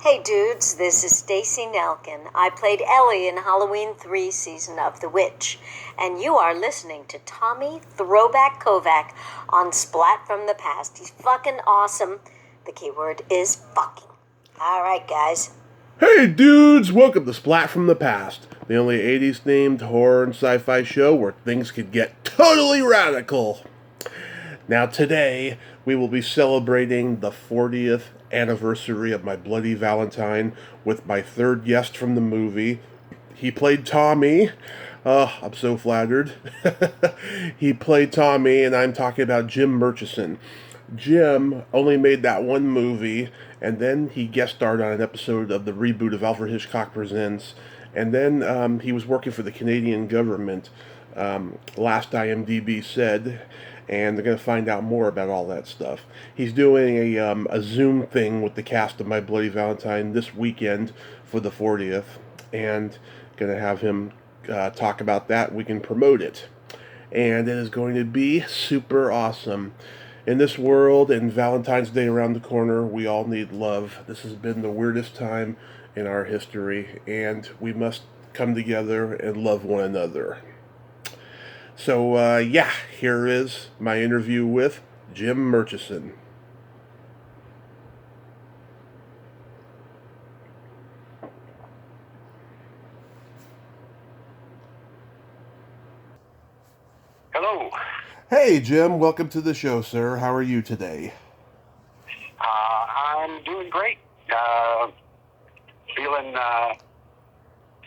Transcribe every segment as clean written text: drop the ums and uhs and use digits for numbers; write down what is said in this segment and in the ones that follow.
Hey dudes, this is Stacy Nelkin. I played Ellie in Halloween 3 season of The Witch, and you are listening to Tommy Throwback Kovac on Splat from the Past. He's fucking awesome. The keyword is fucking. Alright guys. Hey dudes, welcome to Splat from the Past, the only 80s themed horror and sci-fi show where things could get totally radical. Now today, we will be celebrating the 40th anniversary of my Bloody Valentine with my third guest from the movie. He played Tommy. I'm so flattered. He played Tommy, and I'm talking about Jim Murchison. Jim only made that one movie, and then he guest starred on an episode of the reboot of Alfred Hitchcock Presents, and then he was working for the Canadian government, last IMDb said, and they're going to find out more about all that stuff. He's doing a Zoom thing with the cast of My Bloody Valentine this weekend for the 40th, and going to have him talk about that. We can promote it, and it is going to be super awesome. In this world and Valentine's Day around the corner, we all need love. This has been the weirdest time in our history, and we must come together and love one another. So, here is my interview with Jim Murchison. Hello. Hey, Jim. Welcome to the show, sir. How are you today? I'm doing great.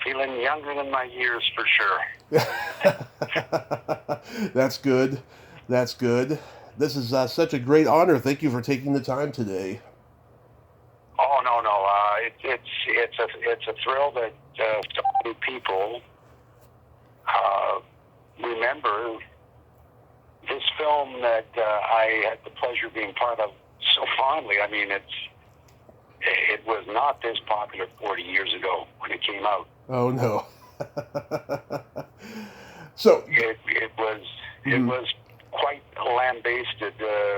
Feeling younger than my years for sure. That's good. That's good. This is such a great honor. Thank you for taking the time today. Oh no. It's a thrill that so many people remember this film that I had the pleasure of being part of so fondly. I mean, it was not this popular 40 years ago when it came out. Oh no. So it was quite lambasted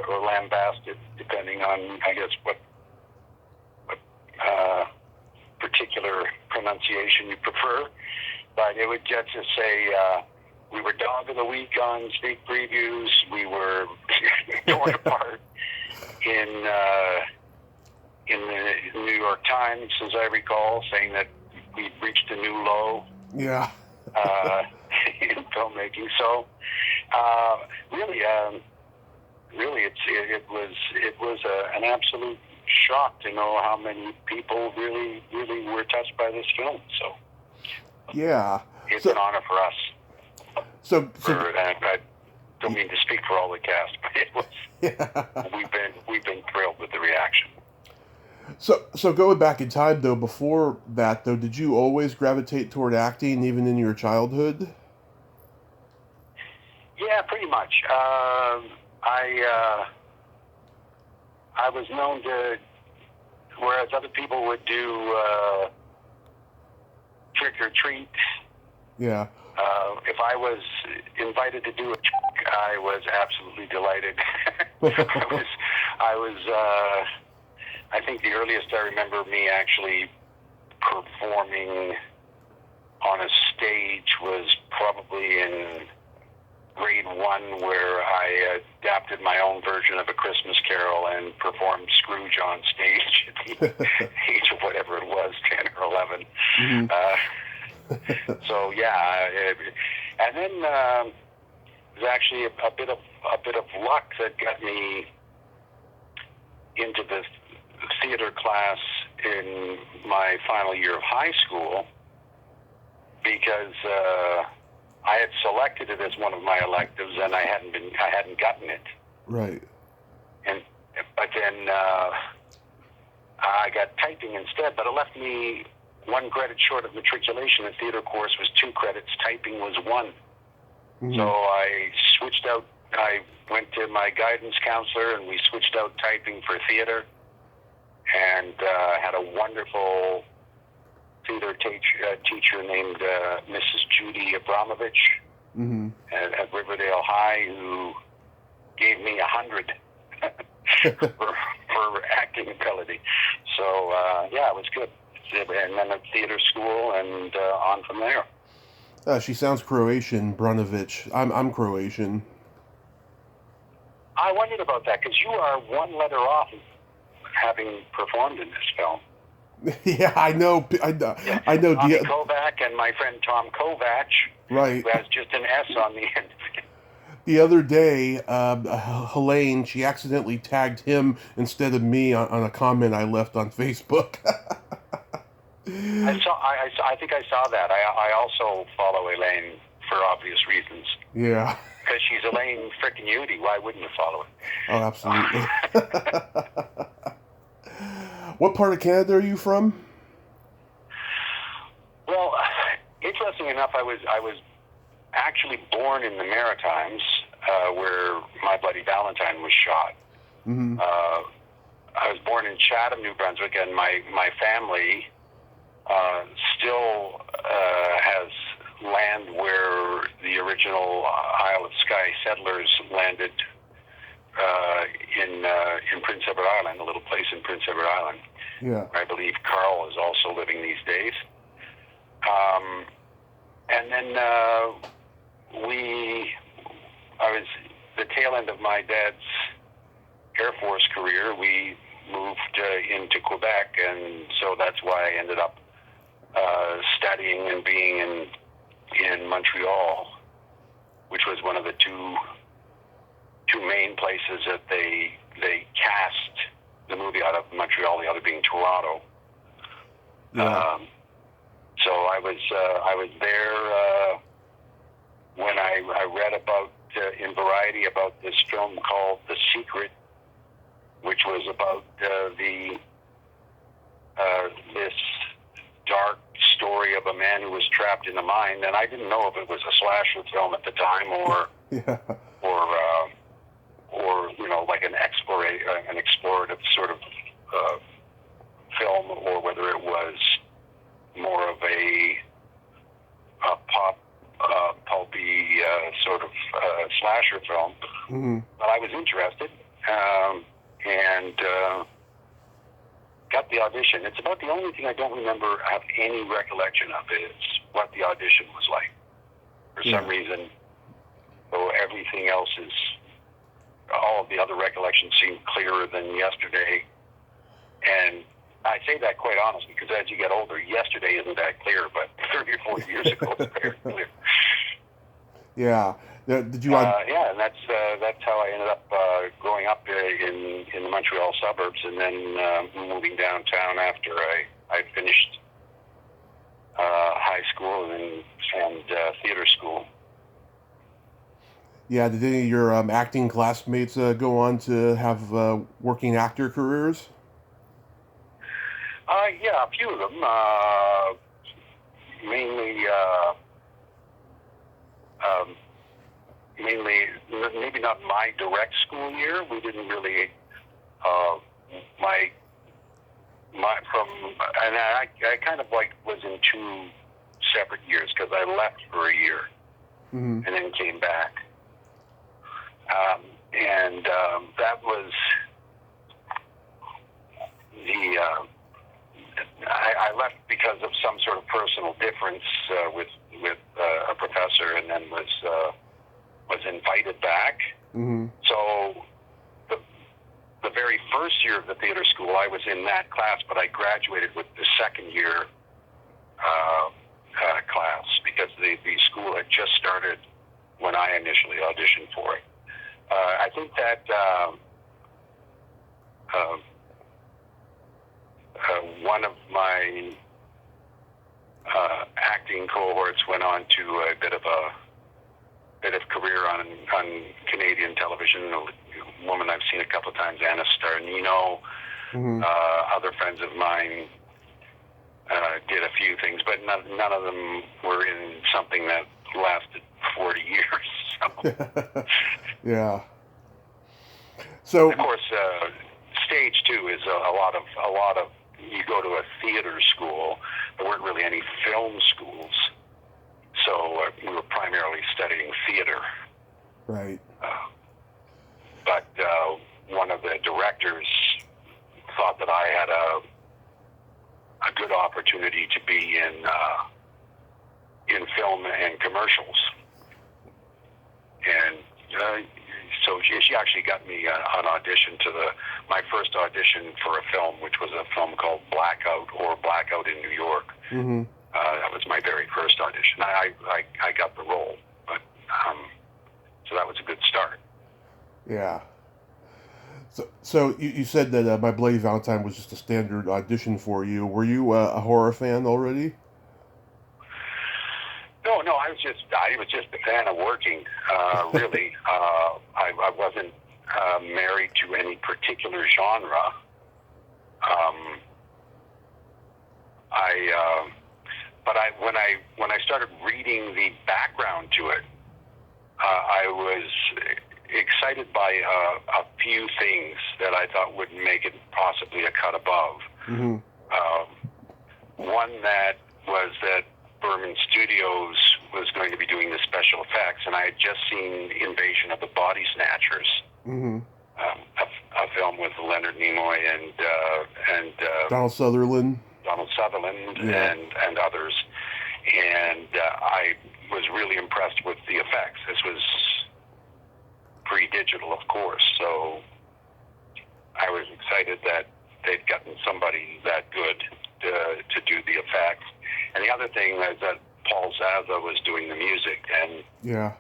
or lambasted, depending on, I guess, what particular pronunciation you prefer. But it would just say we were Dog of the Week on sneak previews. We were torn apart in the New York Times, as I recall, saying that we'd reached a new low. Yeah. In filmmaking. So, really, it was an absolute shock to know how many people really were touched by this film. So, yeah, it's an honor for us. So I don't mean to speak for all the cast, but it was. Yeah. We've been thrilled with the reaction. So going back in time, though, before that, though, did you always gravitate toward acting, even in your childhood? Yeah, pretty much. I was known to, whereas other people would do trick or treat. Yeah. If I was invited to do a trick, I was absolutely delighted. I think the earliest I remember me actually performing on a stage was probably in grade 1, where I adapted my own version of A Christmas Carol and performed Scrooge on stage at the age of whatever it was, 10 or 11. Mm-hmm. So yeah, and then it was actually a bit of luck that got me into the theater class in my final year of high school, because I had selected it as one of my electives, and I hadn't gotten it. Right. But then I got typing instead, but it left me 1 credit short of matriculation. The theater course was 2 credits, typing was 1. Mm-hmm. So I switched out. I went to my guidance counselor, and we switched out typing for theater, and had a wonderful theater teacher named Mrs. Judy Abramovich mm-hmm. at Riverdale High, who gave me 100 for acting ability. So, yeah, it was good. And then at theater school and on from there. She sounds Croatian, Brunovich. I'm Croatian. I wondered about that, because you are one letter off of having performed in this film. Yeah, I know. Yeah. I know. Tommy Kovac and my friend Tom Kovac, Right. who has just an S on the end. The other day, Helene, she accidentally tagged him instead of me on a comment I left on Facebook. I think I saw that. I also follow Elaine for obvious reasons. Yeah. Because she's Elaine frickin' Udy. Why wouldn't you follow her? Oh, absolutely. What part of Canada are you from? Well, interestingly enough, I was actually born in the Maritimes, where my Bloody Valentine was shot. Mm-hmm. I was born in Chatham, New Brunswick, and my family still has land where the original Isle of Skye settlers landed in Prince Edward Island, a little place in Prince Edward Island. Yeah. I believe Carl is also living these days. And then I was the tail end of my dad's Air Force career. We moved into Quebec, and so that's why I ended up studying and being in Montreal, which was one of the two main places that they cast the movie out of Montreal, the other being Toronto. Yeah. So I was there when I read about in Variety about this film called The Secret, which was about this dark story of a man who was trapped in a mine, and I didn't know if it was a slasher film at the time or like an explorative sort of film, or whether it was more of a pulpy sort of slasher film. Mm-hmm. But I was interested, and got the audition. It's about the only thing I don't have any recollection of is what the audition was like. For some reason, though everything else is, all of the other recollections seem clearer than yesterday. And I say that quite honestly, because as you get older, yesterday isn't that clear, but 30 or 40 years ago it's very clear. Yeah. Did you? Yeah, and that's how I ended up growing up in the Montreal suburbs, and then moving downtown after I finished high school and theater school. Yeah. Did any of your acting classmates go on to have working actor careers? Yeah, a few of them. Mainly, maybe not my direct school year. We didn't really, and I kind of like was in two separate years, because I left for a year, Mm-hmm. and then came back. That was I left because of some sort of personal difference with a professor, and then was invited back. Mm-hmm. So the very first year of the theater school, I was in that class, but I graduated with the second year class, because the school had just started when I initially auditioned for it. I think that one of my acting cohorts went on to a bit of career on Canadian television. A woman I've seen a couple of times, Anna Starnino. Mm-hmm. Other friends of mine did a few things, but none of them were in something that lasted 40 years. So. Yeah. So of course, stage too is a lot of. You go to a theater school. There weren't really any film schools, so we were primarily studying theater. Right. But one of the directors thought that I had a good opportunity to be in film and commercials. And so she actually got me an audition my first audition for a film, which was a film called Blackout in New York. Mm-hmm. That was my very first audition. I got the role, but so that was a good start. Yeah. So you said that My Bloody Valentine was just a standard audition for you. Were you a horror fan already? No, I was just a fan of working. Really, I wasn't married to any particular genre. When I started reading the background to it, I was excited by a few things that I thought would make it possibly a cut above. Mm-hmm. One that was that Berman Studios was going to be doing the special effects, and I had just seen Invasion of the Body Snatchers, Mm-hmm. a film with Leonard Nimoy and Donald Sutherland. Yeah. and others, and I was really impressed with the effects. This was pre-digital, of course, so I was excited that they'd gotten somebody that good to do the effects. And the other thing was that Paul Zaza was doing the music, and Yeah.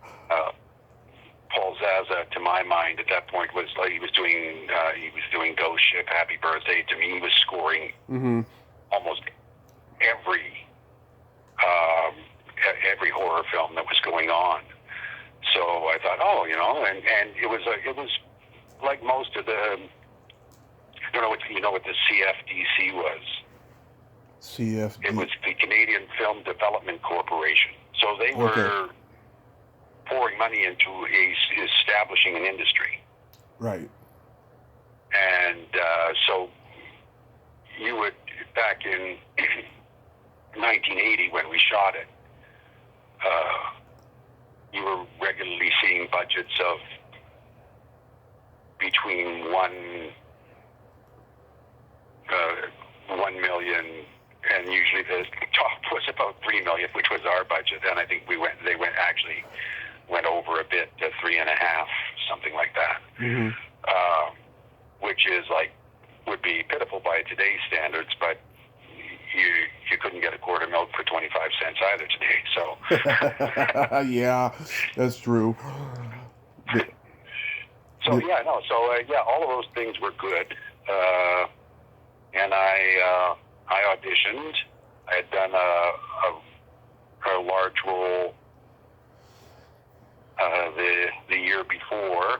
Paul Zaza, to my mind, at that point was like he was doing Ghost Ship, Happy Birthday to Me. He was scoring Mm-hmm. almost every horror film that was going on. So I thought, and it was like most of the, I don't know what the CFDC was. CFD. It was the Canadian Film Development Corporation. So they were pouring money into establishing an industry. Right. And so you would, back in 1980 when we shot it, you were regularly seeing budgets of between $1 million, and usually the top was about $3 million, which was our budget. And I think they went over a bit to 3.5, something like that. Mm-hmm. Which is would be pitiful by today's standards, but you couldn't get a quart of milk for 25 cents either today. So yeah, that's true. all of those things were good, and I auditioned. I had done a large role the year before.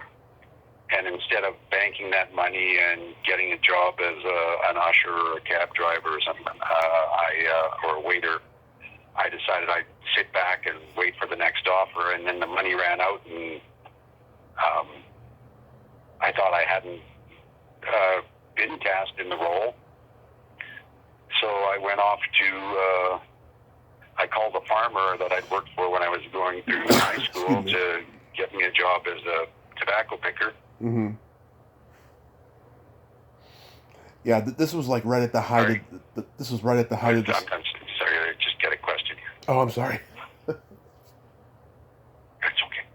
And instead of banking that money and getting a job as an usher or a cab driver or something, or a waiter, I decided I'd sit back and wait for the next offer. And then the money ran out, and I thought I hadn't been cast in the role. So I went off to, I called the farmer that I'd worked for when I was going through high school to get me a job as a tobacco picker. Mm-hmm. Yeah, this was like right at the height of... This was right at the height of this... I'm sorry, I just get a question here. Oh, I'm sorry. That's okay.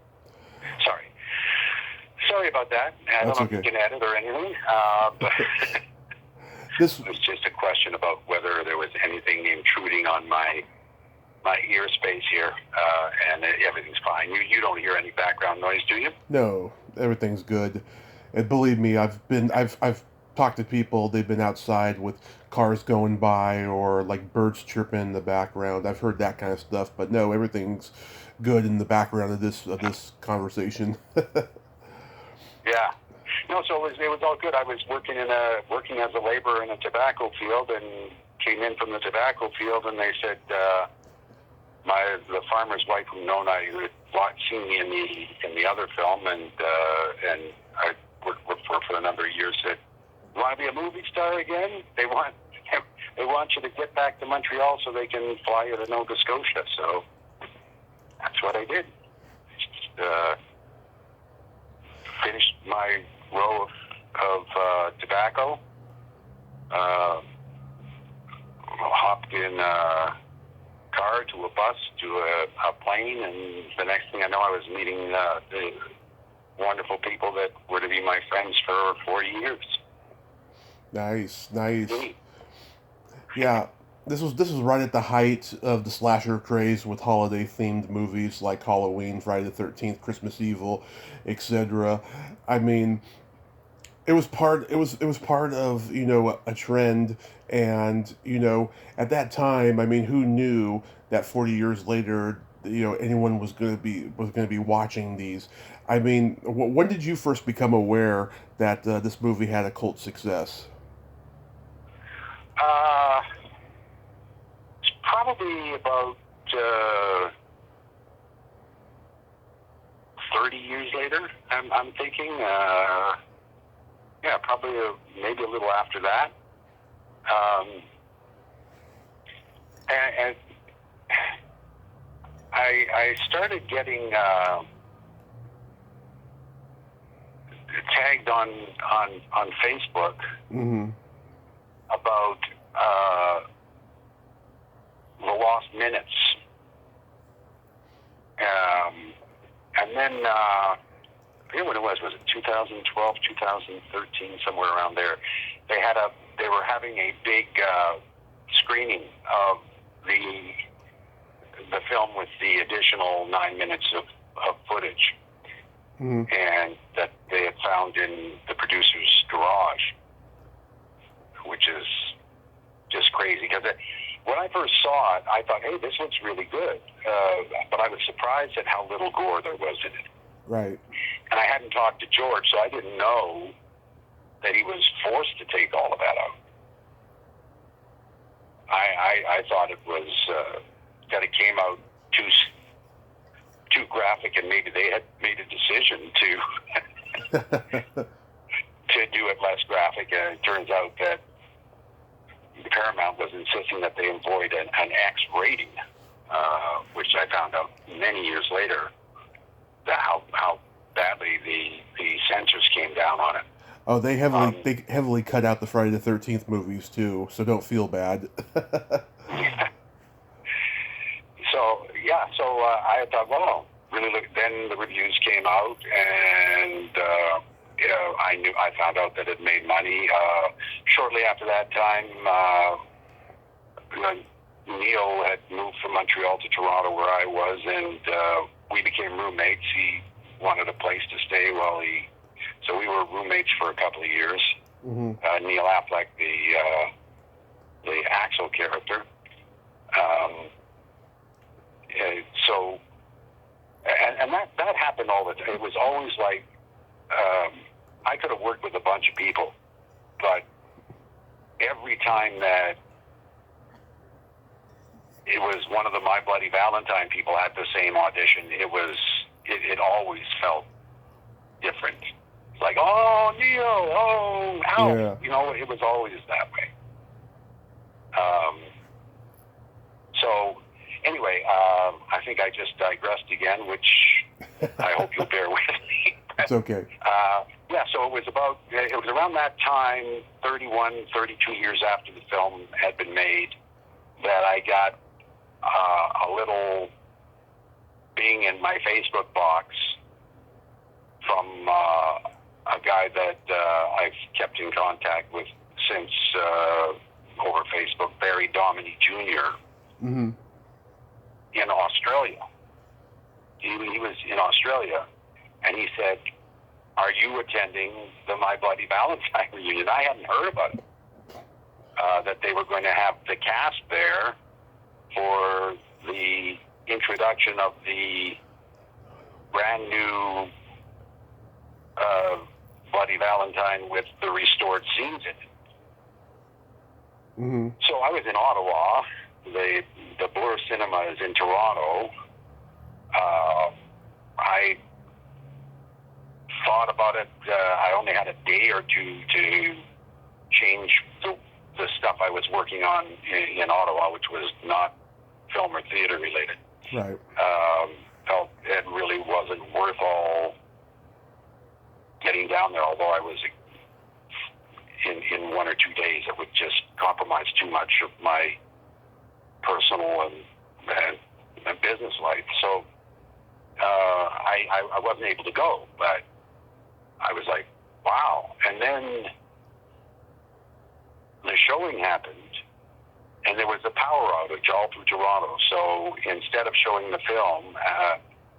Sorry about that. I don't know if you can edit or anything, but this was just a question about whether there was anything intruding on my ear space here, and everything's fine. You don't hear any background noise, do you? No, everything's good. And believe me, I've talked to people. They've been outside with cars going by or like birds chirping in the background. I've heard that kind of stuff, but no, everything's good in the background of this conversation. Yeah. No, so it was all good. I was working as a laborer in a tobacco field, and came in from the tobacco field, and they said the farmer's wife, who known I had seen me in the other film, and I worked for a number of years, said, "You want to be a movie star again? They want you to get back to Montreal so they can fly you to Nova Scotia." So that's what I did. Finished my row of tobacco. in a car to a bus to a plane, and the next thing I know, I was meeting the wonderful people that were to be my friends for 40 years. Nice. Yeah, this was right at the height of the slasher craze with holiday-themed movies like Halloween, Friday the 13th, Christmas Evil, etc. I mean, it was part of, a trend, and at that time, I mean, who knew that 40 years later, anyone was going to be watching these. I mean, when did you first become aware that this movie had a cult success? It's probably about 30 years later, I'm thinking. Yeah, probably maybe a little after that. And I started getting tagged on Facebook Mm-hmm. about the lost minutes. And then, I forget what it was it 2012, 2013, somewhere around there, they were having a big screening of the film with the additional 9 minutes of footage. Mm-hmm. And that they had found in the producer's garage, which is just crazy. Because when I first saw it, I thought, hey, this looks really good. But I was surprised at how little gore there was in it. Right. And I hadn't talked to George, so I didn't know that he was forced to take all of that out. I thought it was that it came out too graphic, and maybe they had made a decision to do it less graphic. And it turns out that Paramount was insisting that they employed an X rating, which I found out many years later that how badly the censors came down on it. Oh, they heavily cut out the Friday the 13th movies too, so don't feel bad. So I thought, well, really look. Then the reviews came out, and I found out that it made money. Shortly after that time, Neil had moved from Montreal to Toronto, where I was, and we became roommates. He wanted a place to stay so we were roommates for a couple of years. Mm-hmm. Neil Affleck, the Axel character. And that happened all the time. It was always like, I could have worked with a bunch of people, but every time that it was one of the My Bloody Valentine people had the same audition, it always felt different. Like, oh, Neil, oh, Al. Yeah. It was always that way. So, anyway, I think I just digressed again, which I hope you'll bear with me. It's okay. Yeah, so it was around that time, 31, 32 years after the film had been made, that I got a little ping in my Facebook box from a guy that I've kept in contact with since over Facebook, Barry Dominy Jr. Mm-hmm. in Australia. He was in Australia, and he said, "Are you attending the My Bloody Valentine reunion?" I hadn't heard about it. That they were going to have the cast there for the introduction of the brand new Bloody Valentine with the restored scenes in it. Mm-hmm. So I was in Ottawa. The Blur Cinema is in Toronto. I thought about it. I only had a day or two to change the stuff I was working on in Ottawa, which was not film or theater related. Right. Felt it really wasn't worth all getting down there, although I was in 1 or 2 days, it would just compromise too much of my personal and business life. So I wasn't able to go, but I was like, wow. And then the showing happened, and there was a power outage all through Toronto. So instead of showing the film,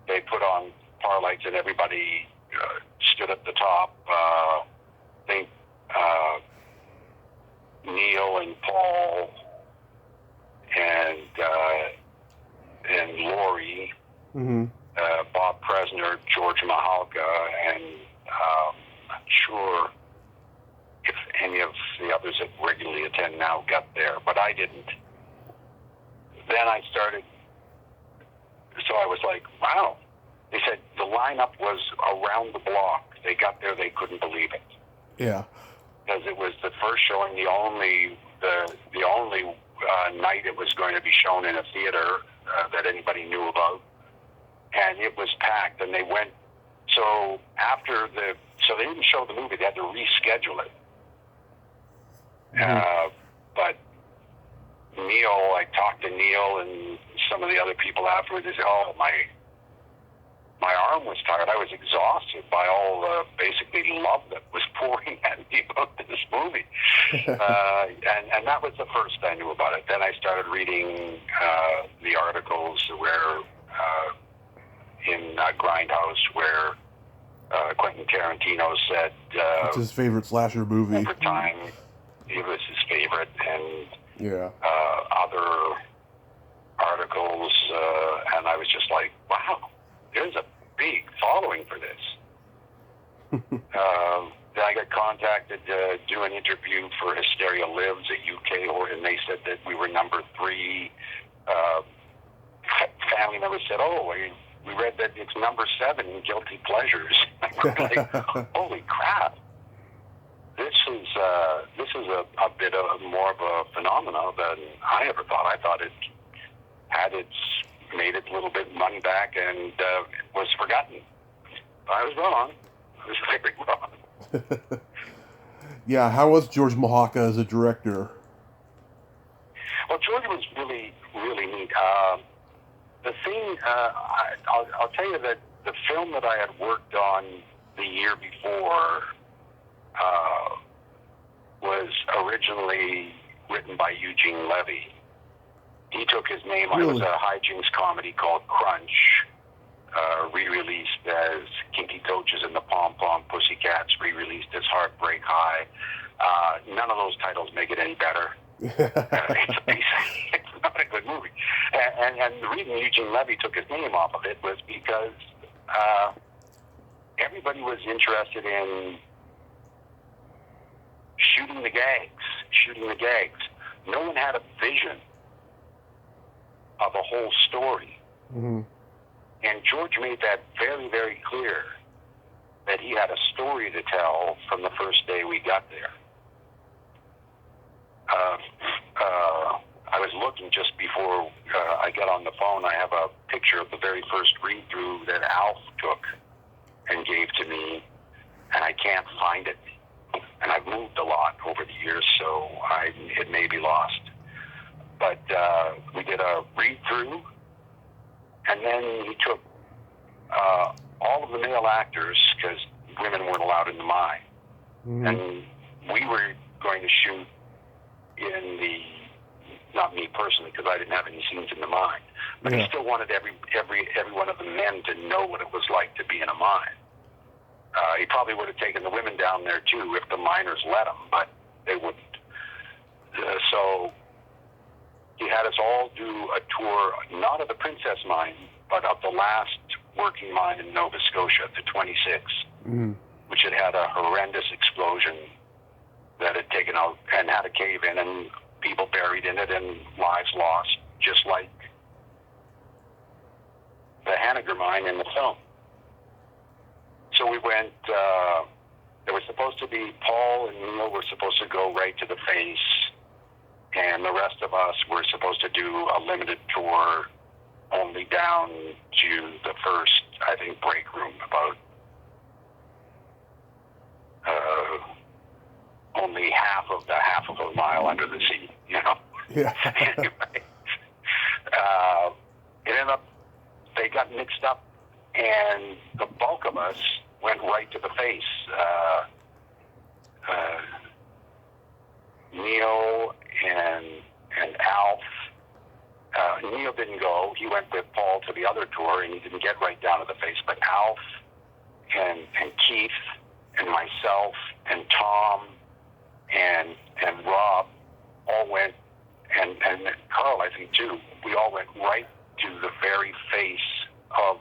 they put on power lights, and everybody stood at the top. I think Neil and Paul and Lori, Bob Presner, George Mahalka, and I'm not sure if any of the others that regularly attend now got there, but I didn't. Then I started, so I was like, wow. They said the lineup was around the block. They got there, they couldn't believe it. Yeah. Because it was the first showing, the only night it was going to be shown in a theater that anybody knew about. And it was packed, and they went, so they didn't show the movie, they had to reschedule it. But Neil, I talked to Neil and some of the other people afterwards. They said, "Oh, my arm was tired. I was exhausted by all the basically love that was pouring at me about this movie." And that was the first I knew about it. Then I started reading the articles where in Grindhouse where Quentin Tarantino said it's his favorite slasher movie. over time it was his favorite, and other articles, and I was just like, wow, there's a big following for this. Then I got contacted to do an interview for Hysteria Lives at UK, and they said that we were number 3. Family members said, "Oh, we read that it's number 7 in Guilty Pleasures." Like, holy crap! This is a bit of more of a phenomenon than I ever thought. I thought it had made its little bit money back and was forgotten. I was wrong. I was very wrong. Yeah, how was George Mahalka as a director? Well, George was really, really neat. The thing, I'll tell you that the film that I had worked on the year before was originally written by Eugene Levy. He took his name. Really? It was a hijinks comedy called Crunch, re-released as Kinky Coaches and the Pom Pom Pussycats, re-released as Heartbreak High. None of those titles make it any better. It's not a good movie. And the reason Eugene Levy took his name off of it was because everybody was interested in shooting the gags. No one had a vision of a whole story. Mm-hmm. And George made that very, very clear, that he had a story to tell from the first day we got there. I was looking just before I got on the phone. I have a picture of the very first read-through that Alf took and gave to me, and I can't find it. And I've moved a lot over the years, so it may be lost. But we did a read-through, and then he took all of the male actors, because women weren't allowed in the mine. Mm-hmm. And we were going to shoot in the, not me personally, because I didn't have any scenes in the mine, but he still wanted every one of the men to know what it was like to be in a mine. He probably would have taken the women down there too if the miners let him, but they wouldn't. So he had us all do a tour, not of the Princess Mine, but of the last working mine in Nova Scotia, the 26, which had a horrendous explosion that had taken out and had a cave in and people buried in it and lives lost, just like the Hanniger mine in the film. So we went, there was supposed to be, Paul and Neil were supposed to go right to the face, and the rest of us were supposed to do a limited tour only down to the first, I think, break room, about only half of a mile under the sea, you know? Yeah. Anyway, they got mixed up, and the bulk of us went right to the face. Neil and Alf. Neil didn't go. He went with Paul to the other tour, and he didn't get right down to the face. But Alf and Keith and myself and Tom and Rob all went, and Carl, I think, too. We all went right to the very face of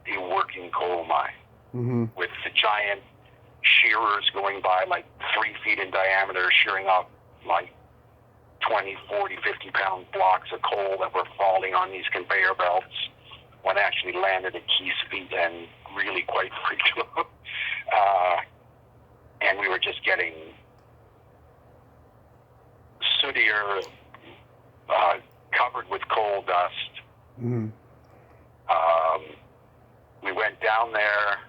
a working coal mine, mm-hmm. with the giant shearers going by like 3 feet in diameter, shearing off like 20, 40, 50-pound blocks of coal that were falling on these conveyor belts. One actually landed at Keith's feet and really quite freaked him out. And we were just getting sootier, covered with coal dust. Mm-hmm. We went down there,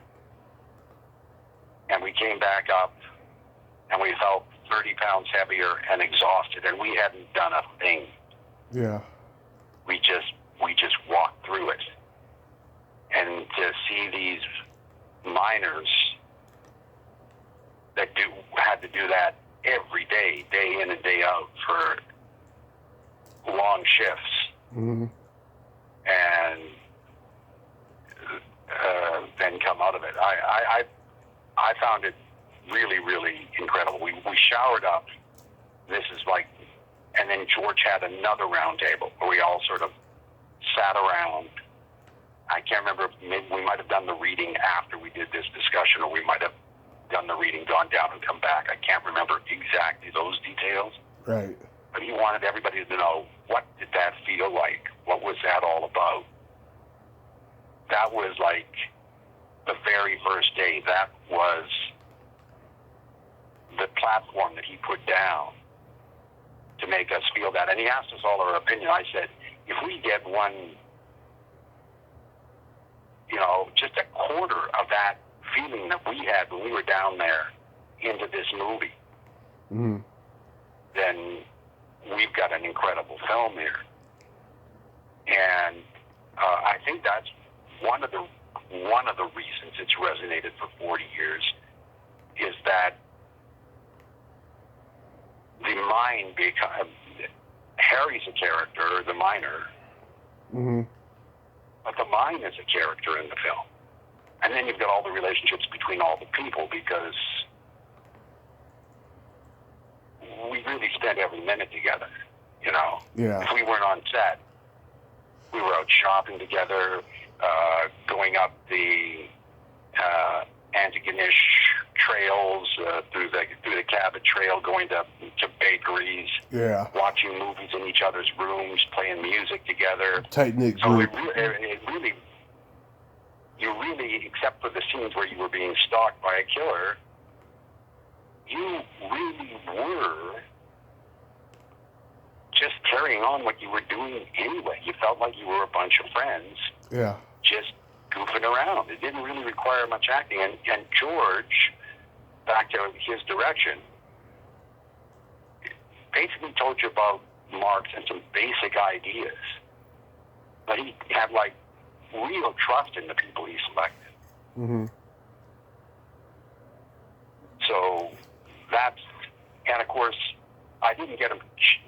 and we came back up, and we felt 30 pounds heavier and exhausted, and we hadn't done a thing. Yeah. We just walked through it. And to see these miners that had to do that every day, day in and day out, for long shifts, mm-hmm. and then come out of it. I found it really, really incredible. We showered up. This is like, and then George had another round table where we all sort of sat around. I can't remember, maybe we might have done the reading after we did this discussion, or we might have done the reading, gone down and come back. I can't remember exactly those details. Right. But he wanted everybody to know, what did that feel like? What was that all about? That was like the very first day. That was the platform that he put down to make us feel that. And he asked us all our opinion. I said, if we get one, just a quarter of that feeling that we had when we were down there into this movie, mm-hmm. then we've got an incredible film here. And I think that's one of the reasons it's resonated for 40 years, is that the mine Harry's a character, the miner, mm-hmm. but the mine is a character in the film. And then you've got all the relationships between all the people, because we really spent every minute together, Yeah. If we weren't on set, we were out shopping together, going up the Antigonish trails, through the Cabot Trail, going to bakeries, Yeah. watching movies in each other's rooms, playing music together. Tight-knit So group. it really, except for the scenes where you were being stalked by a killer, you really were just carrying on what you were doing anyway. You felt like you were a bunch of friends, Yeah. just goofing around. It didn't really require much acting. And George, back to his direction, basically told you about Marx and some basic ideas. But he had, like, real trust in the people he selected. Mm-hmm. So that's, and of course, I didn't get him,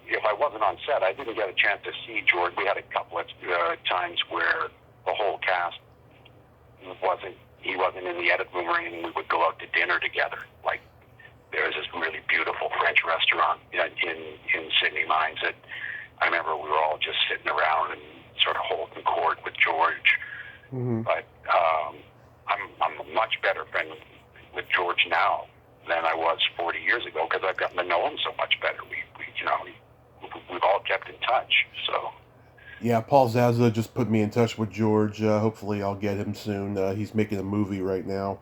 if I wasn't on set, I didn't get a chance to see George. We had a couple of times where the whole cast he wasn't in the edit room or anything. We would go out to dinner together. Like, there's this really beautiful French restaurant in Sydney Mines that I remember we were all just sitting around and sort of holding court with George. Mm-hmm. But I'm a much better friend with George now than I was 40 years ago, because I've gotten to know him so much better. We've all kept in touch. So. Yeah, Paul Zaza just put me in touch with George. Hopefully I'll get him soon. He's making a movie right now.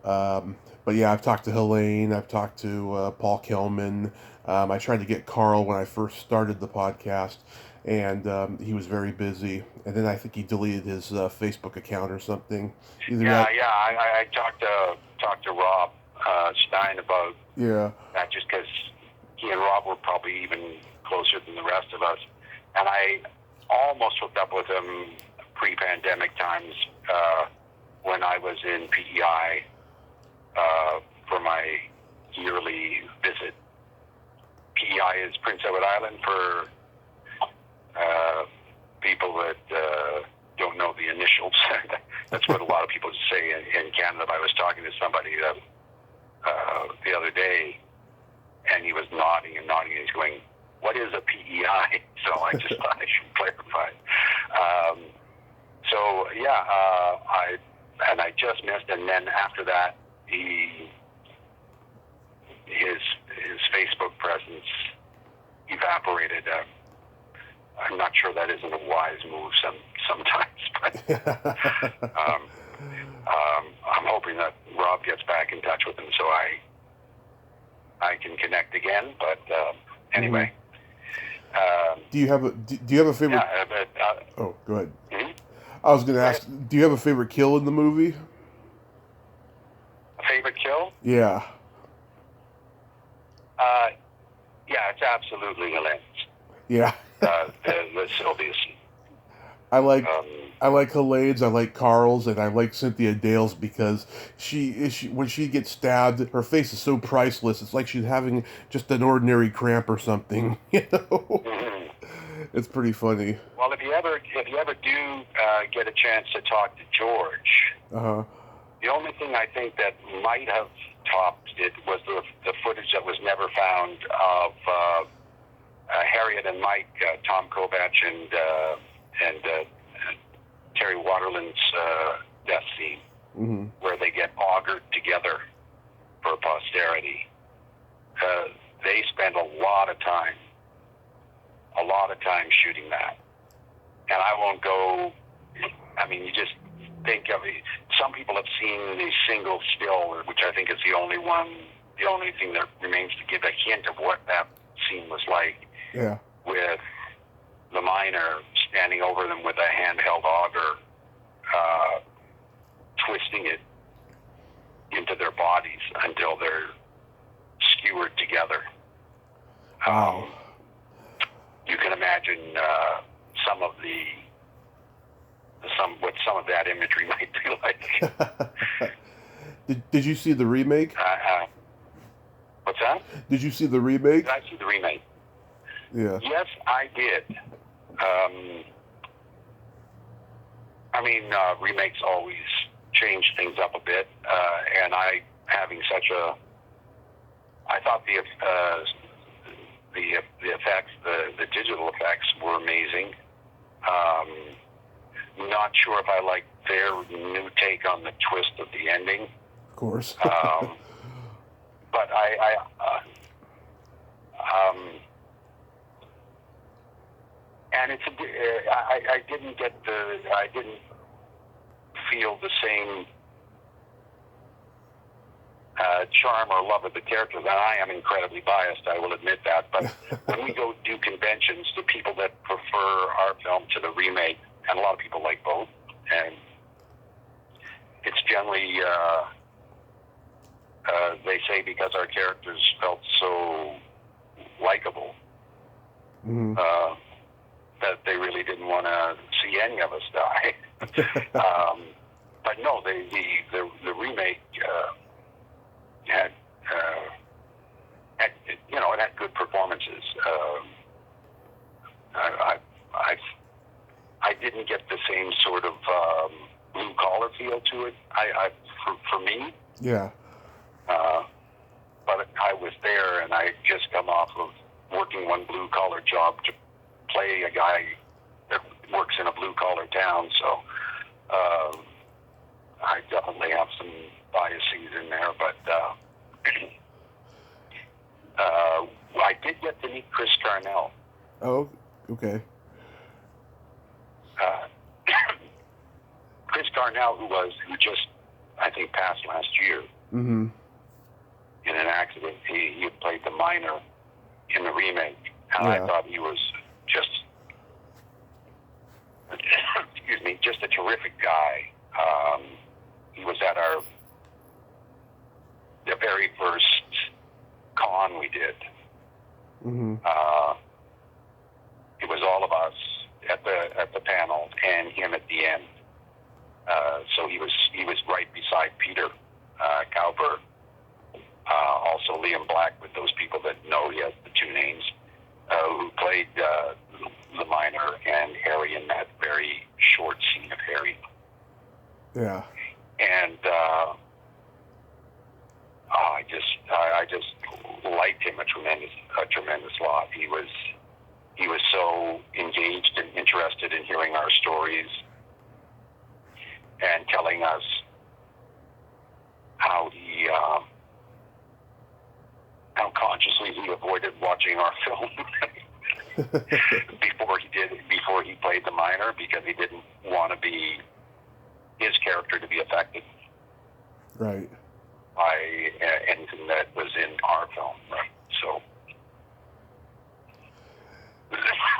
But yeah, I've talked to Helene. I've talked to Paul Kelman. I tried to get Carl when I first started the podcast, and he was very busy. And then I think he deleted his Facebook account or something. I talked to Rob Stein about that, just because he and Rob were probably even closer than the rest of us. And I almost hooked up with him pre-pandemic times when I was in PEI for my yearly visit. PEI is Prince Edward Island for people that don't know the initials. That's what a lot of people say in Canada. I was talking to somebody the other day, and he was nodding and nodding, and he's going, "What is a PEI?" So I just thought I should clarify. So yeah, I just missed, and then after that, his Facebook presence evaporated. I'm not sure that isn't a wise move sometimes, but I'm hoping that Rob gets back in touch with him so I can connect again. But anyway, do you have a favorite? Yeah, but, oh, go ahead. Mm-hmm. I was going to ask, do you have a favorite kill in the movie? A favorite kill? Yeah. Yeah, it's absolutely Helene's. Yeah. The Sylvia's. I like Helene's, I like Carl's, and I like Cynthia Dale's because when she gets stabbed, her face is so priceless. It's like she's having just an ordinary cramp or something. You know, Mm-hmm. It's pretty funny. Well, if you ever do get a chance to talk to George, the only thing I think that might have topped it was the footage that was never found of Harriet and Mike, Tom Kovac and Terry Waterland's death scene, where they get augured together for posterity. They spend a lot of time shooting that. And I won't go, I mean, you just think of it. Some people have seen the single still, which I think is the only thing that remains to give a hint of what that scene was like. Yeah. With the miner standing over them with a handheld auger, twisting it into their bodies until they're skewered together. Wow. You can imagine what some of that imagery might be like. Did you see the remake? What's that? Did you see the remake? Did I see the remake? Yeah. Yes, I did. I mean, remakes always change things up a bit, and I thought the effects, the digital effects were amazing. Not sure if I like their new take on the twist of the ending. Of course. But and I didn't feel the same charm or love of the characters, and I am incredibly biased, I will admit that, but when we go do conventions, the people that prefer our film to the remake, and a lot of people like both, and it's generally, they say because our characters felt so likable, that they really didn't want to see any of us die. But no, the remake had it had good performances. I didn't get the same sort of blue collar feel to it. For me. Yeah. But I was there, and I just come off of working one blue collar job to play a guy that works in a blue collar town, so I definitely have some biases in there, but I did get to meet Chris Carnell. Oh, okay. Chris Carnell, who just, I think, passed last year in an accident. He had played the miner in the remake, and I thought he was just, just a terrific guy. He was at the very first con we did. It was all of us at the panel, and him at the the end. So he was right beside Peter Cowper. Also Liam Black, with those people that know he has the two names, who played the miner and Harry in that very short scene of Harry. Yeah. And I just liked him a tremendous lot. He was so engaged and interested in hearing our stories and telling us how consciously he avoided watching our film before he played the miner, because he didn't want his character to be affected Right. by anything that was in our film, right? So,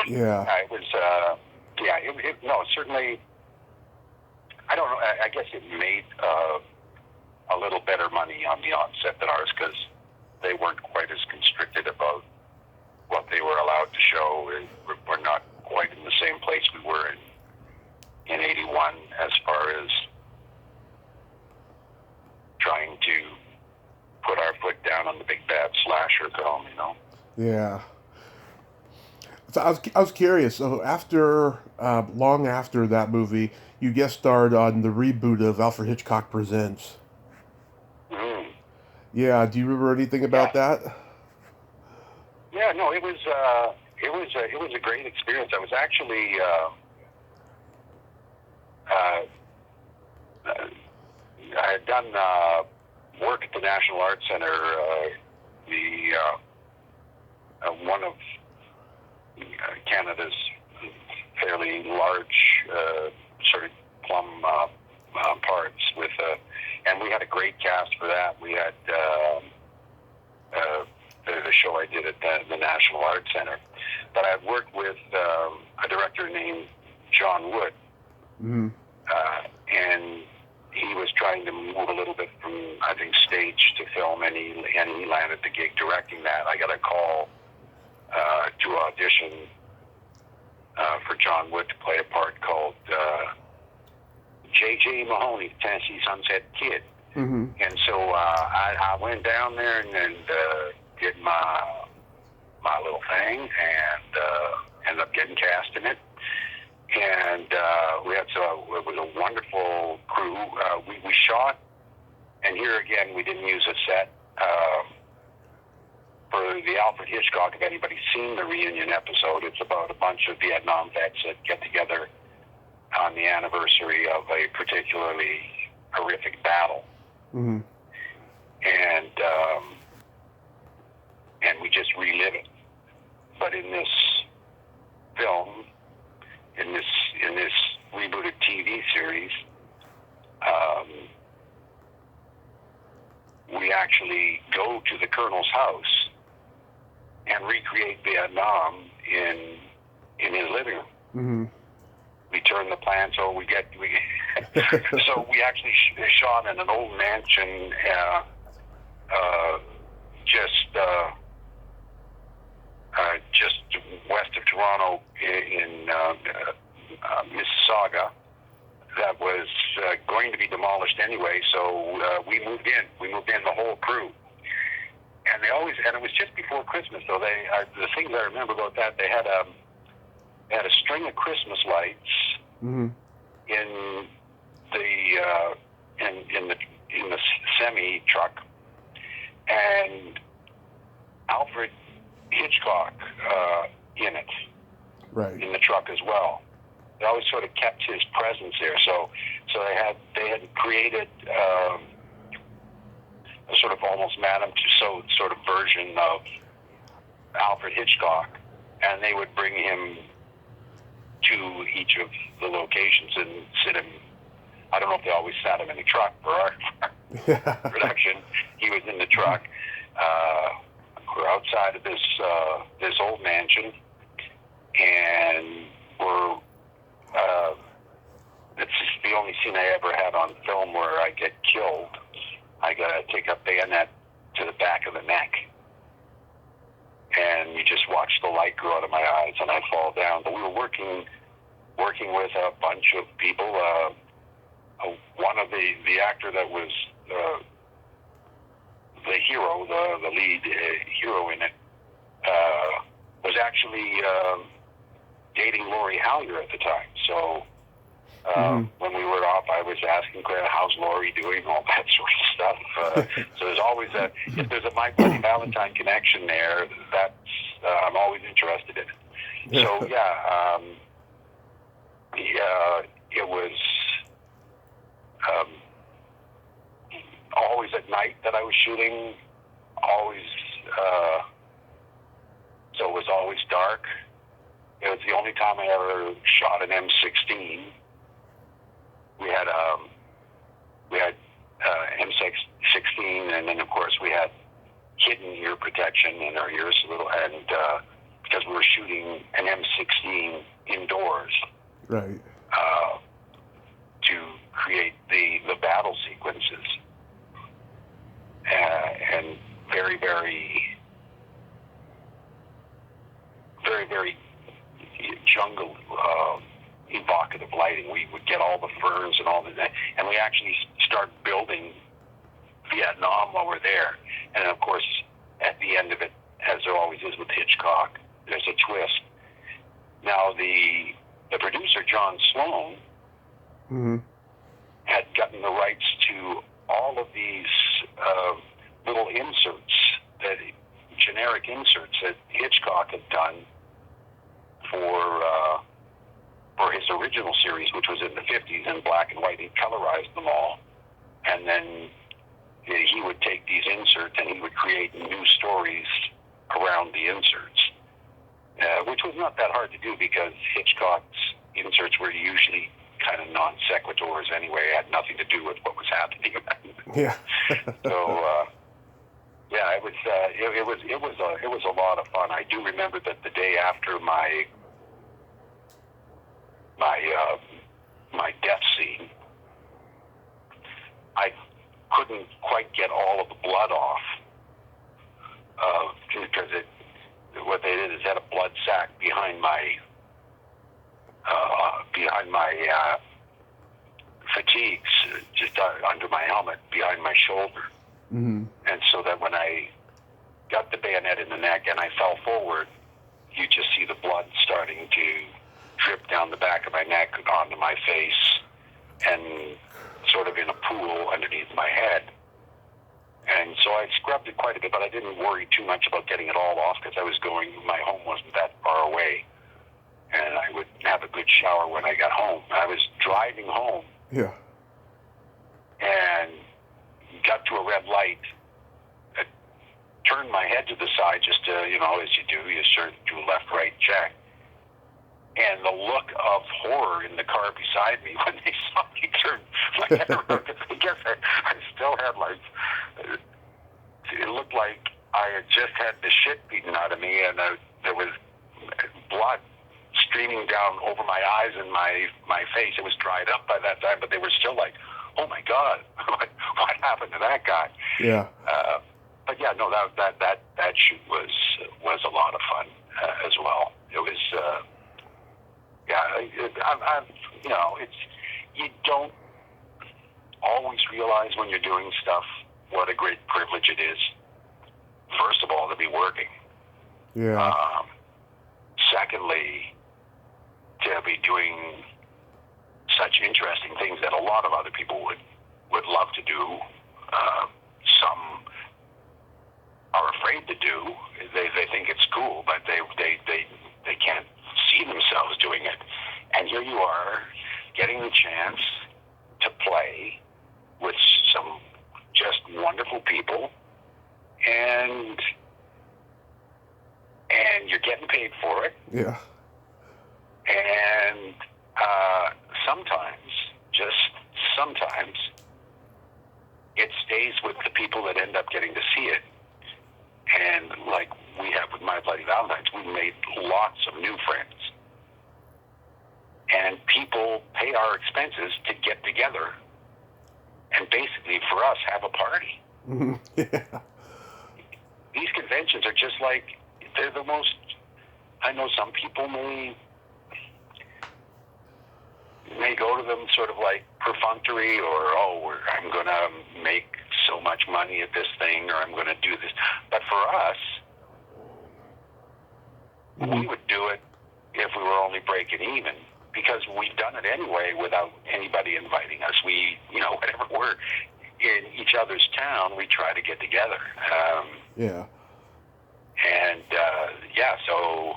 Yeah. it was, certainly, I don't know, I guess it made a little better money on the onset than ours, because they weren't quite as constricted about what they were allowed to show. We're not quite in the same place we were in 81 as far as trying to put our foot down on the big bad slasher film, you know. Yeah. So I was curious. So after, long after that movie, you guest starred on the reboot of Alfred Hitchcock Presents. Mm. Yeah. Do you remember anything about that? Yeah. No, it was a great experience. I was actually I had done work at the National Arts Center, one of Canada's fairly large sort of plum parts with, and we had a great cast for that. We had the show I did at the National Arts Center, but I worked with a director named John Wood, Mm-hmm. and he was trying to move a little bit from, I think, stage to film, and he landed the gig directing that. I got a call to audition for John Wood to play a part called J.J. Mahoney, Tennessee Sunset Kid. Mm-hmm. And so I went down there and did my little thing, and ended up getting cast in it. And it was a wonderful crew. We shot, and here again, we didn't use a set. For the Alfred Hitchcock, if anybody's seen the reunion episode, it's about a bunch of Vietnam vets that get together on the anniversary of a particularly horrific battle. Mm-hmm. And we just relive it. But in this film, in this rebooted TV series, we actually go to the Colonel's house and recreate Vietnam in his living room. Mm-hmm. We turn the plants over. So we actually shot in an old mansion, just west of Toronto in Mississauga. That was going to be demolished anyway, so we moved in. We moved in, the whole crew. And it was just before Christmas, though. The things I remember about that, they had a string of Christmas lights Mm-hmm. in the semi truck, and Alfred Hitchcock in it, Right. in the truck as well. They always sort of kept his presence there. So they had created a sort of almost Madame Tussauds sort of version of Alfred Hitchcock, and they would bring him to each of the locations and sit him. I don't know if they always sat him in the truck for our production. He was in the truck. We're outside of this old mansion, and it's the only scene I ever had on film where I get killed. I gotta take a bayonet to the back of the neck, and you just watch the light go out of my eyes, and I fall down. But we were working working with a bunch of people. One of the actor that was the hero, the lead hero in it, was actually dating Lori Hallier at the time. So when we were off, I was asking Claire, how's Lori doing, all that sort of stuff. So there's always if there's a My Bloody Valentine connection there, that's I'm always interested in it. So it was always at night that I was shooting, always, so it was always dark. It was the only time I ever shot an M16. We had M16, and then of course we had hidden ear protection in our ears a little, and because we were shooting an M16 indoors, right, to create the battle sequences, and very, very, very, very jungle evocative lighting. We would get all the ferns and all that, and we actually start building Vietnam while we're there. And of course, at the end of it, as there always is with Hitchcock, there's a twist. Now, the producer, John Sloan, had gotten the rights to all of these little inserts, generic inserts that Hitchcock had done for his original series, which was in the 50s in black and white. He colorized them all, and then he would take these inserts and he would create new stories around the inserts, which was not that hard to do because Hitchcock's inserts were usually kind of non sequiturs anyway. It had nothing to do with what was happening. Yeah. So it was a lot of fun. I do remember that the day after my death scene, I couldn't quite get all of the blood off because what they did is had a blood sac behind my fatigues, just under my helmet, behind my shoulder. Mm-hmm. And so that when I got the bayonet in the neck and I fell forward, you just see the blood starting to drip down the back of my neck onto my face and sort of in a pool underneath my head. And so I scrubbed it quite a bit, but I didn't worry too much about getting it all off because my home wasn't that far away. And I would have a good shower when I got home. I was driving home. Yeah. And got to a red light. I turned my head to the side just to, as you do, you sort of do a left-right check. And the look of horror in the car beside me when they saw me turn my head around. I guess I still had it looked like I had just had the shit beaten out of me, and there was blood streaming down over my eyes and my face. It was dried up by that time, but they were still like, oh my God, what happened to that guy? Yeah. But yeah, no, that shoot was a lot of fun as well. It was, you don't always realize when you're doing stuff what a great privilege it is. First of all, to be working. Yeah. Secondly, to be doing such interesting things that a lot of other people would love to do. Some are afraid to do. They think it's cool, but they can't see themselves doing it. And here you are, getting the chance to play with some just wonderful people, and you're getting paid for it. Yeah. And sometimes, it stays with the people that end up getting to see it. And like we have with My Bloody Valentines, we made lots of new friends. And people pay our expenses to get together and basically, for us, have a party. Yeah. These conventions are just like, they're the most, I know some people may of them sort of like perfunctory, or I'm going to make so much money at this thing, or I'm going to do this. But for us, we would do it if we were only breaking even, because we've done it anyway without anybody inviting us. We, whenever we're in each other's town, we try to get together. Yeah. And so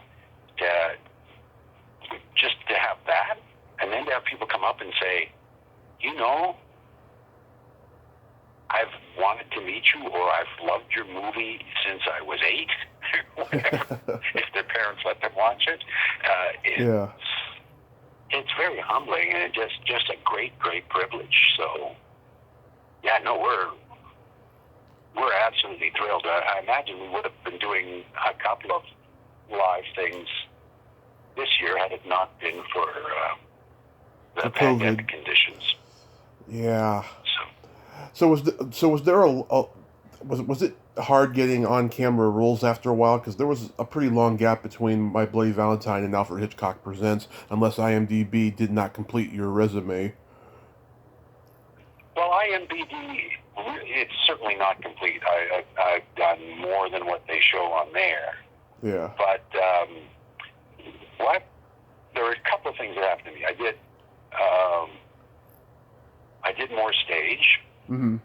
just to have that, and then to have people come up and say, I've wanted to meet you, or I've loved your movie since I was 8, whatever, if their parents let them watch it. It's very humbling, and just a great, great privilege. So, we're absolutely thrilled. I imagine we would have been doing a couple of live things this year had it not been for the pandemic conditions. Yeah. So was there was it hard getting on camera roles after a while? Because there was a pretty long gap between My Bloody Valentine and Alfred Hitchcock Presents, unless IMDb did not complete your resume. Well, IMDb, it's certainly not complete. I've done more than what they show on there. Yeah. But there were a couple of things that happened to me. I did more stage. Mm-hmm.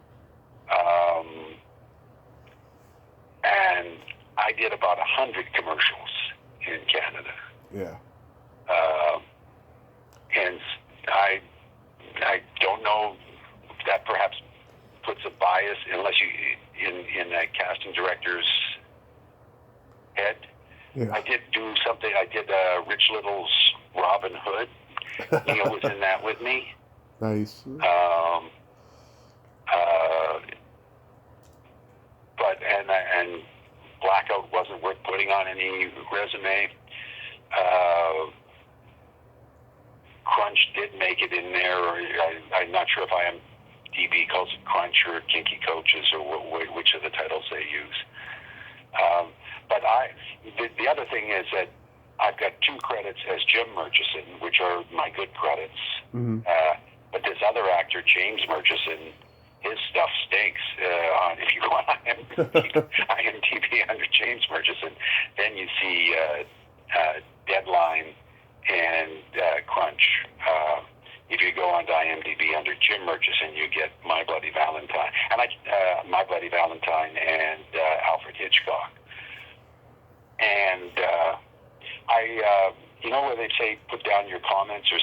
And I did about 100 commercials in Canada. Yeah. And I don't know if that perhaps puts a bias, unless you in a casting director's head. Yeah. I did do something. I did Rich Little's Robin Hood. Neil was in that with me. Nice. And Blackout wasn't worth putting on any resume. Crunch did make it in there, or I'm not sure if IMDb calls it Crunch or Kinky Coaches, or which of the titles they use. But the other thing is that I've got 2 credits as Jim Murchison, which are my good credits. Mm-hmm. But this other actor, James Murchison, his stuff stinks. If you go on IMDb under James Murchison, then you see Deadline and Crunch. If you go on IMDb under Jim Murchison, you get My Bloody Valentine, My Bloody Valentine and Alfred Hitchcock. And where they say put down your comments or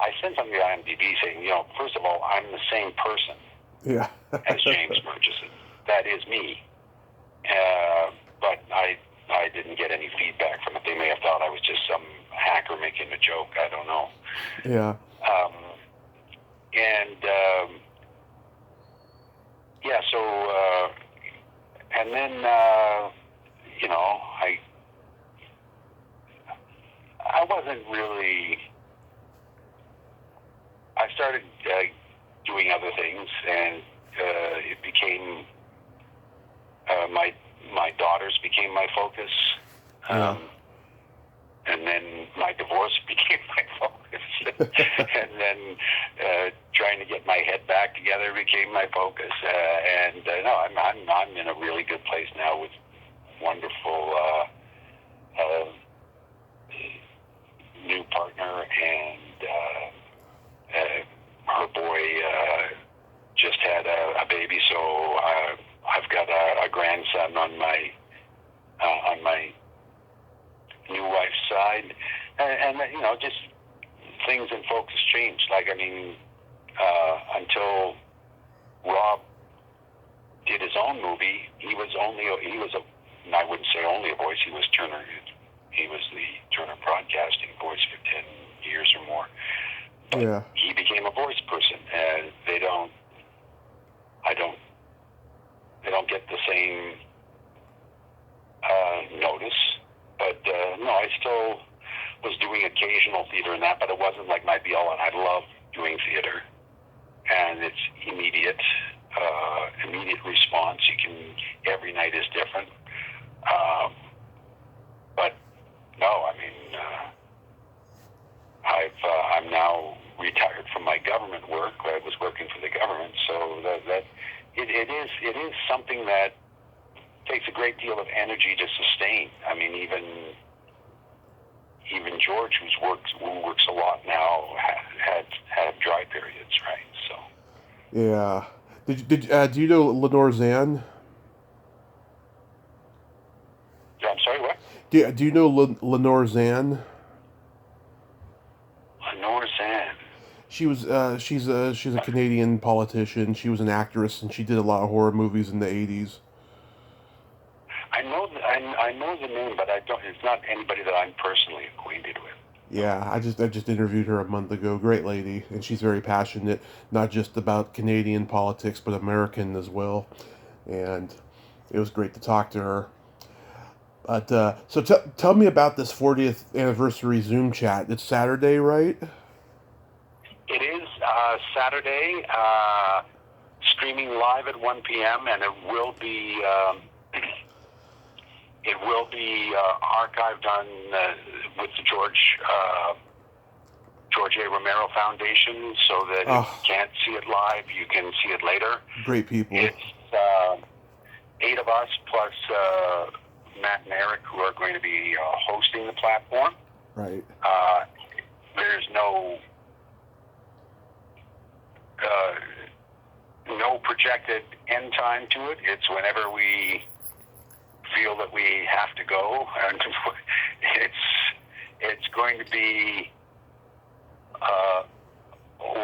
I sent something to IMDb saying, first of all, I'm the same person. Yeah. as James Murchison. That is me. But I didn't get any feedback from it. They may have thought I was just some hacker making a joke. I don't know. Yeah. And then, I wasn't really, I started doing other things, and it became, my daughters became my focus. And then my divorce became my focus. And then trying to get my head back together became my focus. I'm in a really good place now with wonderful new partner, and her boy just had a baby, so I've got a grandson on my new wife's side, and just things in focus changed. Until Rob did his own movie, he was I wouldn't say only a voice. He was Turner. He was the Turner Broadcasting voice for 10 years or more. But Yeah. he became a voice person, and they don't get the same notice. But no, I still was doing occasional theater and that, but it wasn't like my be-all, and I love doing theater. And it's immediate response. Every night is different. But no, I'm now retired from my was working for the government. So it is something that takes a great deal of energy to sustain. I mean, even George, who works a lot now, had dry periods, right? So. Yeah. Do you know Lenore Zann? I'm sorry, what? Do you know Lenore Zann? Lenore Zann. She's a Canadian politician. She was an actress, and she did a lot of horror movies in the 80s. I know the name, but it's not anybody that I'm personally acquainted with. Yeah, I just interviewed her a month ago. Great lady, and she's very passionate, not just about Canadian politics, but American as well. And it was great to talk to her. But so tell me about this 40th anniversary Zoom chat. It's Saturday, right? It is Saturday, streaming live at 1 p.m. and it will be archived on with the George A. Romero Foundation, so that if you can't see it live, you can see it later. Great people. It's 8 of us plus Matt and Eric, who are going to be hosting the platform. Right. There's no projected end time to it. It's whenever we feel that we have to go, and it's going to be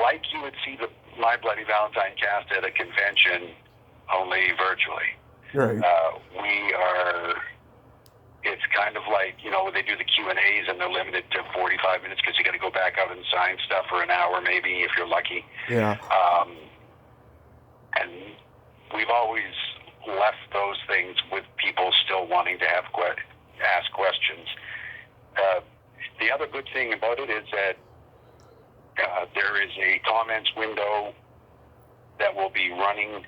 like you would see the My Bloody Valentine cast at a convention, only virtually. Right. It's kind of like, they do the Q&As and they're limited to 45 minutes because you got to go back out and sign stuff for an hour maybe if you're lucky. Yeah. And we've always left those things with people still wanting to ask questions. The other good thing about it is that there is a comments window that will be running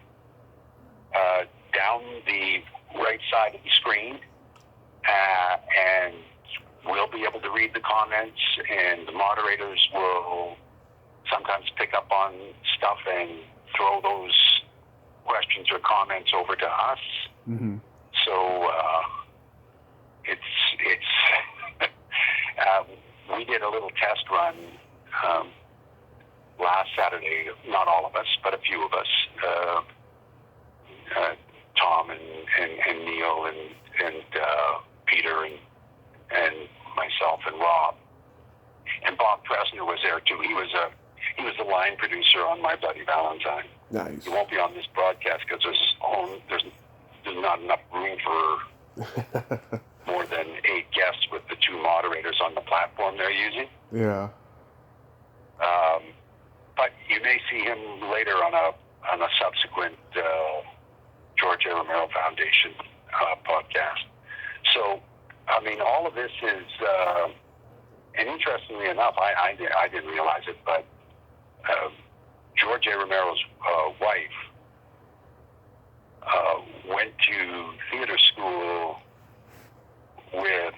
down the right side of the screen, and we'll be able to read the comments, and the moderators will sometimes pick up on stuff and throw those questions or comments over to us. Mm-hmm. So it's we did a little test run last Saturday. Not all of us, but a few of us. Tom and Neil and Peter and myself and Rob and Bob Presner was there too. He was the line producer on My Bloody Valentine. Nice. He won't be on this broadcast because there's not enough room for more than 8 guests with the 2 moderators on the platform they're using. Yeah. But you may see him later on a subsequent George A. Romero Foundation podcast. So, I mean, all of this is, and interestingly enough, I didn't realize it, but George A. Romero's wife went to theater school with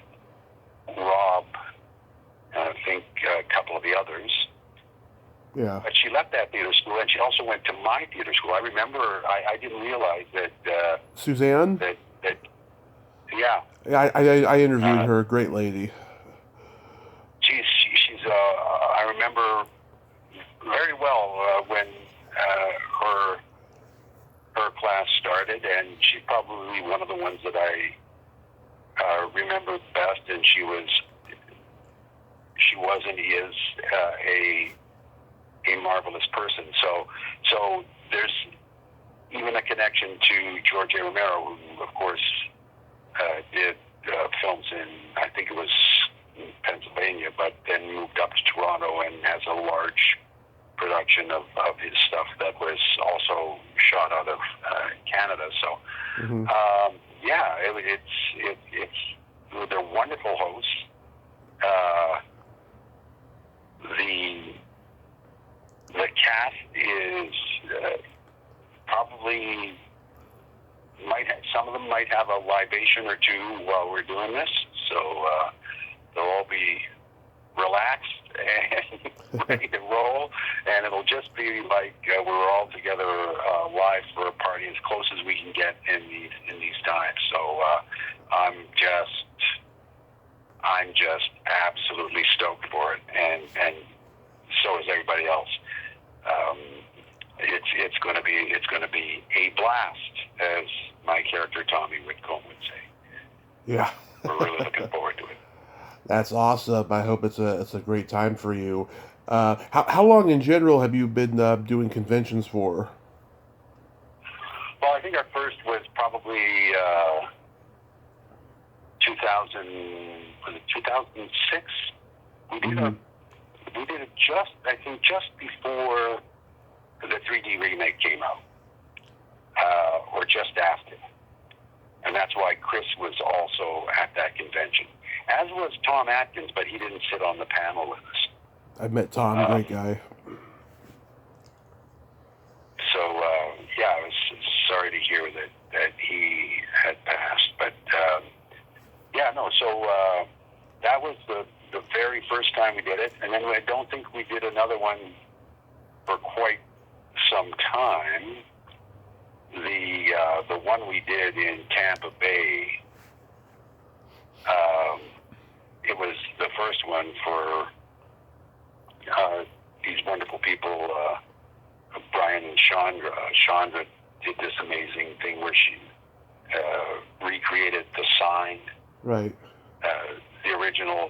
Rob and I think a couple of the others. Yeah. But she left that theater school, and she also went to my theater school. I remember, I didn't realize that... Suzanne? Yeah. I interviewed her. Great lady. She's I remember very well when her class started, and she's probably one of the ones that I remember best, and she was and is a marvelous person. So there's even a connection to George A. Romero, who, of course, did films in, I think it was Pennsylvania, but then moved up to Toronto and has a large production of his stuff that was also shot out of Canada. So, they're wonderful hosts. The cast is probably some of them might have a libation or two while we're doing this, so they'll all be relaxed and ready to roll, and it'll just be like we're all together live for a party as close as we can get in these times. So I'm just absolutely stoked for it, and so is everybody else. It's going to be a blast, as my character Tommy Whitcomb would say. Yeah. We're really looking forward to it. That's awesome. I hope it's a great time for you. How long in general have you been doing conventions for? Well, I think our first was probably 2006. We did it just before the 3D remake came out, or just after, and that's why Chris was also at that convention, as was Tom Atkins, but he didn't sit on the panel with us. I met Tom, great guy. So I was sorry to hear that he had passed, but so that was the very first time we did it, and then I don't think we did another one for quite some time. The one we did in Tampa Bay, it was the first one for these wonderful people, Brian and Chandra. Chandra did this amazing thing where she recreated the sign. Right. The original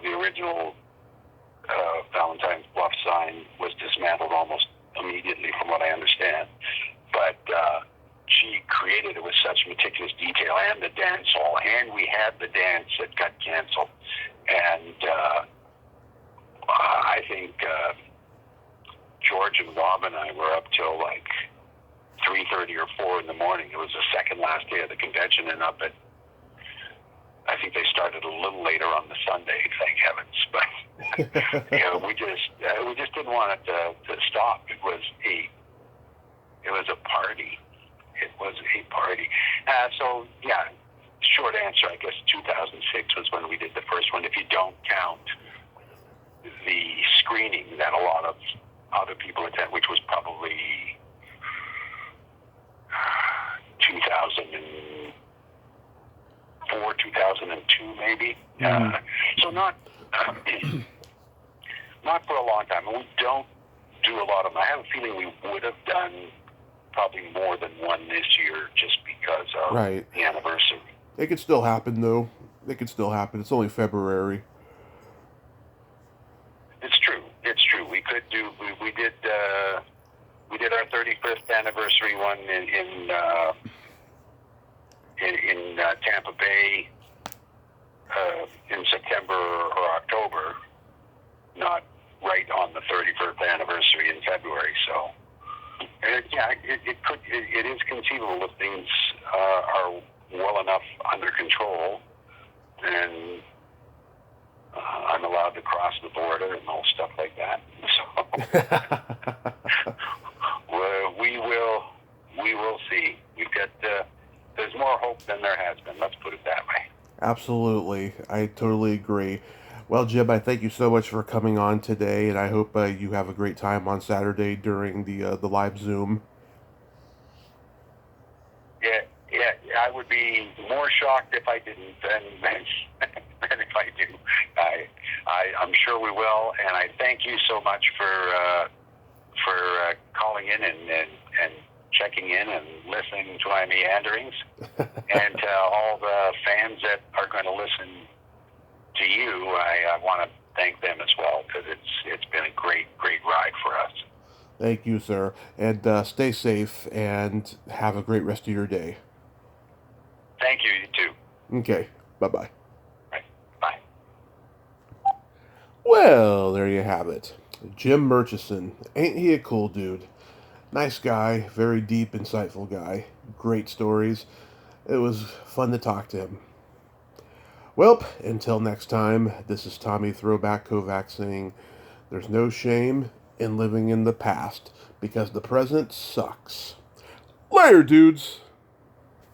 Valentine's Bluff sign was dismantled almost immediately, from what I understand. But she created it with such meticulous detail, and the dance hall, and we had the dance that got canceled. And I think George and Rob and I were up till like 3:30 or 4 in the morning. It was the second last day of the convention, and up at, I think they started a little later on the Sunday, thank heavens. But we just didn't want it to stop. It was a party. It was a party. Short answer, I guess 2006 was when we did the first one. If you don't count the screening that a lot of other people attend, which was probably 2004, 2002, maybe. So not for a long time. And we don't do a lot of them. I have a feeling we would have done probably more than one this year, just because of the anniversary. It could still happen, though. It could still happen. It's only February. It's true. We could do. We did our 35th anniversary one in Tampa Bay in September or October, not right on the 31st anniversary in February. So, it is conceivable if things are well enough under control, and I'm allowed to cross the border and all stuff like that. So we will see. We've got there's more hope than there has been. Let's put it that way. Absolutely, I totally agree. Well, Jim, I thank you so much for coming on today, and I hope you have a great time on Saturday during the live Zoom. Yeah, I would be more shocked if I didn't than if I do. I'm sure we will, and I thank you so much for calling in and checking in and listening to my meanderings, and all the fans that are going to listen to you, I want to thank them as well, because it's been a great ride for us. Thank you, sir, and stay safe and have a great rest of your day. Thank you. You too. Okay. Bye-bye. Right. Bye. Well, there you have it. Jim Murchison. Ain't he a cool dude? Nice guy, very deep, insightful guy. Great stories. It was fun to talk to him. Well, until next time, this is Tommy Throwback Kovac saying, there's no shame in living in the past, because the present sucks. Later, dudes!